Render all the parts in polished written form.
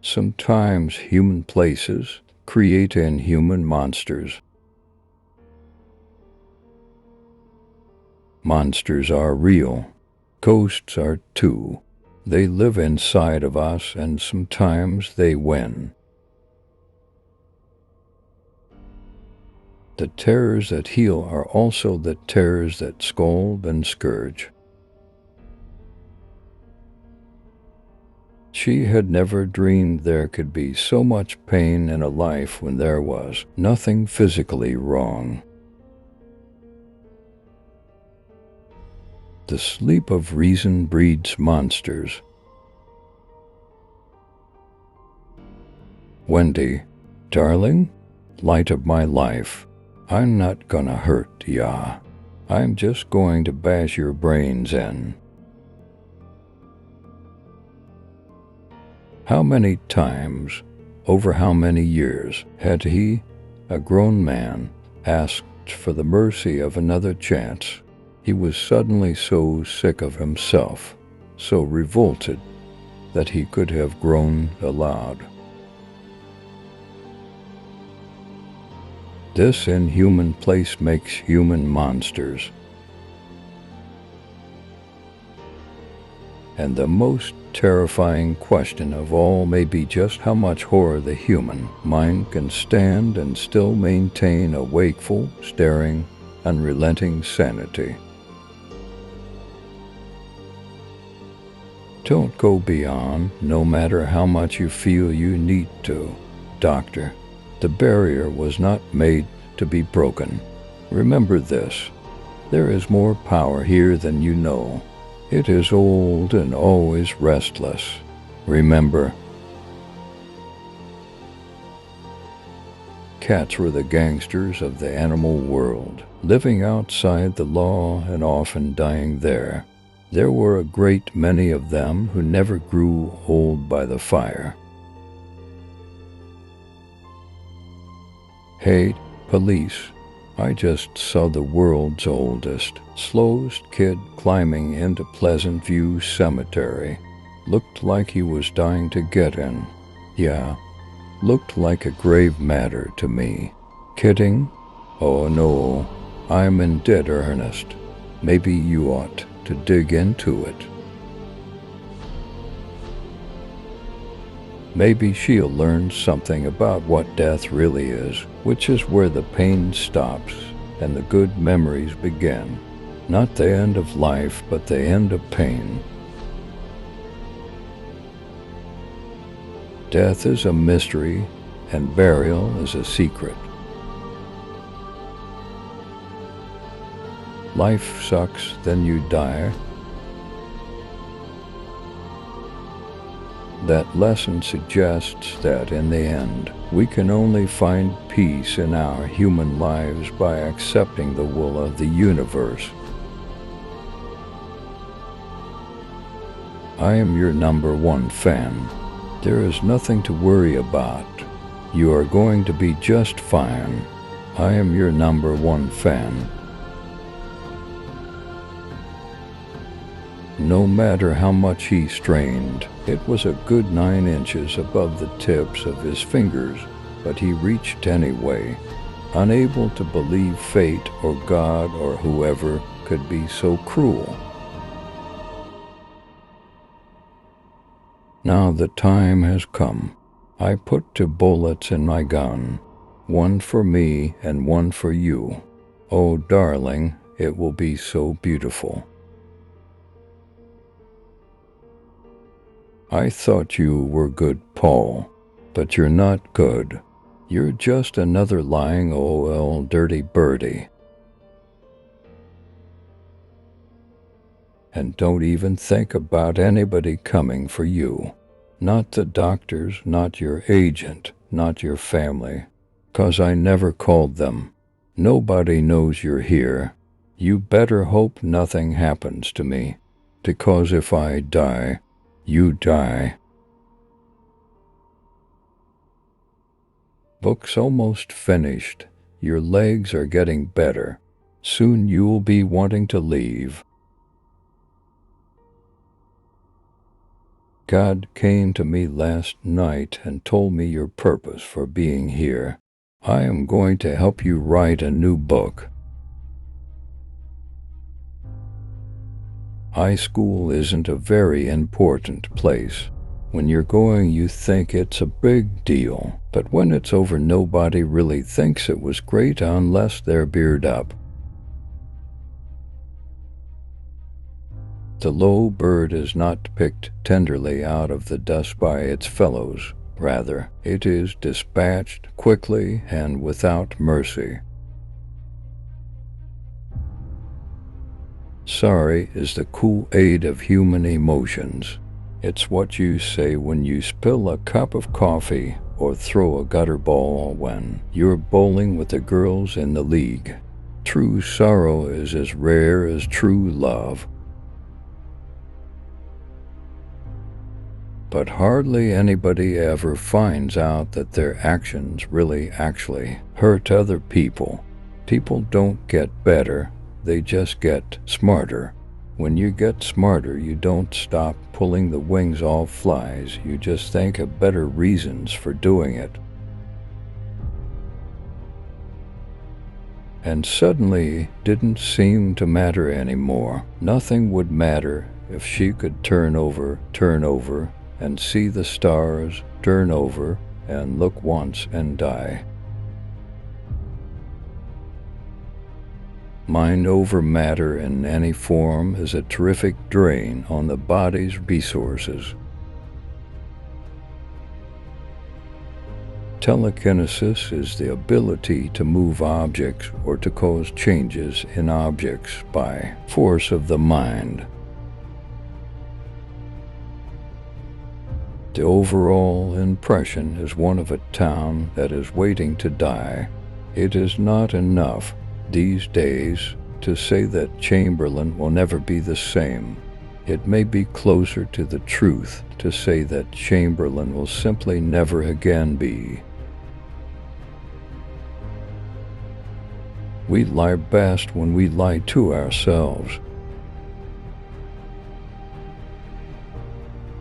Sometimes human places create inhuman monsters. Monsters are real. Ghosts are too. They live inside of us, and sometimes they win. The terrors that heal are also the terrors that scold and scourge. She had never dreamed there could be so much pain in a life when there was nothing physically wrong. The sleep of reason breeds monsters. Wendy, darling, light of my life, I'm not gonna hurt ya. I'm just going to bash your brains in. How many times, over how many years, had he, a grown man, asked for the mercy of another chance? He was suddenly so sick of himself, so revolted, that he could have groaned aloud. This inhuman place makes human monsters. And the most terrifying question of all may be just how much horror the human mind can stand and still maintain a wakeful, staring, unrelenting sanity. Don't go beyond, no matter how much you feel you need to. Doctor, the barrier was not made to be broken. Remember this, there is more power here than you know. It is old and always restless. Remember, cats were the gangsters of the animal world, living outside the law and often dying there. There were a great many of them who never grew old by the fire. Hey, police, I just saw the world's oldest, slowest kid climbing into Pleasant View Cemetery. Looked like he was dying to get in. Yeah, looked like a grave matter to me. Kidding? Oh no, I'm in dead earnest. Maybe you ought to dig into it. Maybe she'll learn something about what death really is, which is where the pain stops and the good memories begin. Not the end of life, but the end of pain. Death is a mystery, and burial is a secret. Life sucks, then you die. That lesson suggests that in the end, we can only find peace in our human lives by accepting the will of the universe. I am your #1 fan. There is nothing to worry about. You are going to be just fine. I am your #1 fan. No matter how much he strained, it was a good 9 inches above the tips of his fingers, but he reached anyway, unable to believe fate or God or whoever could be so cruel. Now the time has come. I put 2 bullets in my gun, one for me and one for you. Oh, darling, it will be so beautiful. I thought you were good, Paul, but you're not good. You're just another lying old dirty birdie. And don't even think about anybody coming for you. Not the doctors, not your agent, not your family, 'cause I never called them. Nobody knows you're here. You better hope nothing happens to me, because if I die, you die. Book's almost finished. Your legs are getting better. Soon you'll be wanting to leave. God came to me last night and told me your purpose for being here. I am going to help you write a new book. High school isn't a very important place. When you're going, you think it's a big deal, but when it's over, nobody really thinks it was great unless they're beard up. The low bird is not picked tenderly out of the dust by its fellows. Rather, it is dispatched quickly and without mercy. Sorry is the Kool-Aid of human emotions. It's what you say when you spill a cup of coffee or throw a gutter ball when you're bowling with the girls in the league. True sorrow is as rare as true love. But hardly anybody ever finds out that their actions really actually hurt other people. People don't get better, they just get smarter. When you get smarter, you don't stop pulling the wings off flies, you just think of better reasons for doing it. And suddenly, didn't seem to matter anymore. Nothing would matter if she could turn over, and see the stars, turn over, and look once and die. Mind over matter in any form is a terrific drain on the body's resources. Telekinesis is the ability to move objects or to cause changes in objects by force of the mind. The overall impression is one of a town that is waiting to die. It is not enough these days to say that Chamberlain will never be the same. It may be closer to the truth to say that Chamberlain will simply never again be. We lie best when we lie to ourselves.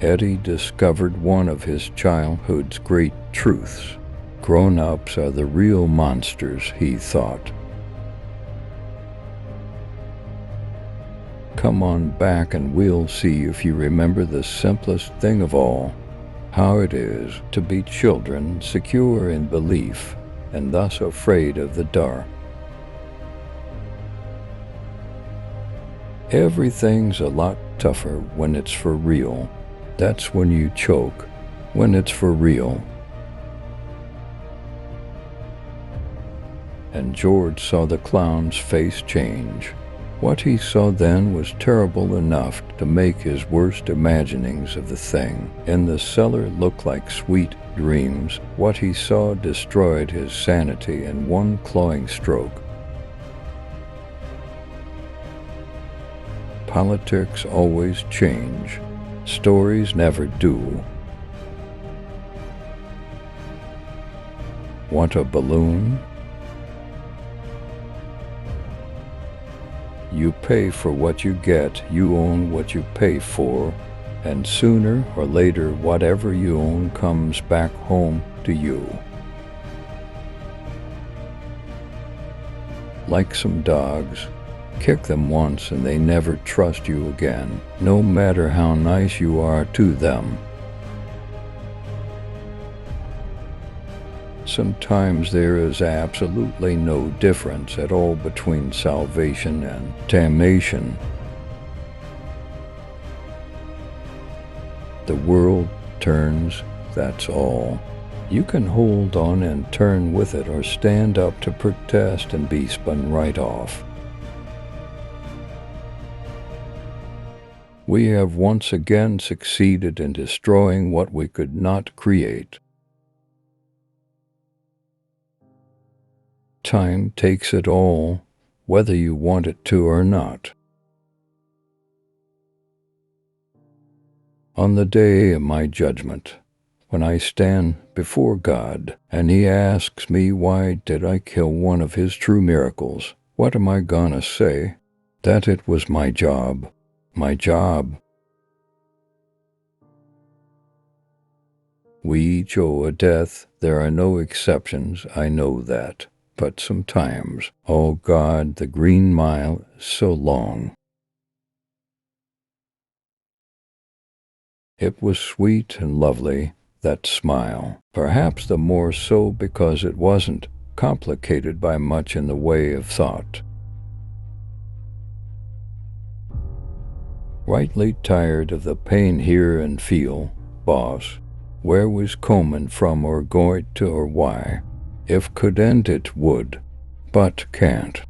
Eddie discovered one of his childhood's great truths. Grown-ups are the real monsters, he thought. Come on back and we'll see if you remember the simplest thing of all, how it is to be children secure in belief and thus afraid of the dark. Everything's a lot tougher when it's for real. That's when you choke, when it's for real. And George saw the clown's face change. What he saw then was terrible enough to make his worst imaginings of the thing in the cellar look like sweet dreams. What he saw destroyed his sanity in one clawing stroke. Politics always change. Stories never do. Want a balloon? You pay for what you get, you own what you pay for, and sooner or later whatever you own comes back home to you. Like some dogs, kick them once and they never trust you again, no matter how nice you are to them. Sometimes there is absolutely no difference at all between salvation and damnation. The world turns, that's all. You can hold on and turn with it or stand up to protest and be spun right off. We have once again succeeded in destroying what we could not create. Time takes it all, whether you want it to or not. On the day of my judgment, when I stand before God and He asks me why did I kill one of His true miracles, what am I gonna say? That it was my job. My job. We each owe a death, there are no exceptions, I know that. But sometimes, oh God, the green mile is so long. It was sweet and lovely, that smile, perhaps the more so because it wasn't complicated by much in the way of thought. Rightly tired of the pain here and feel, boss, where was comin' from or going to or why? If could end it would, but can't.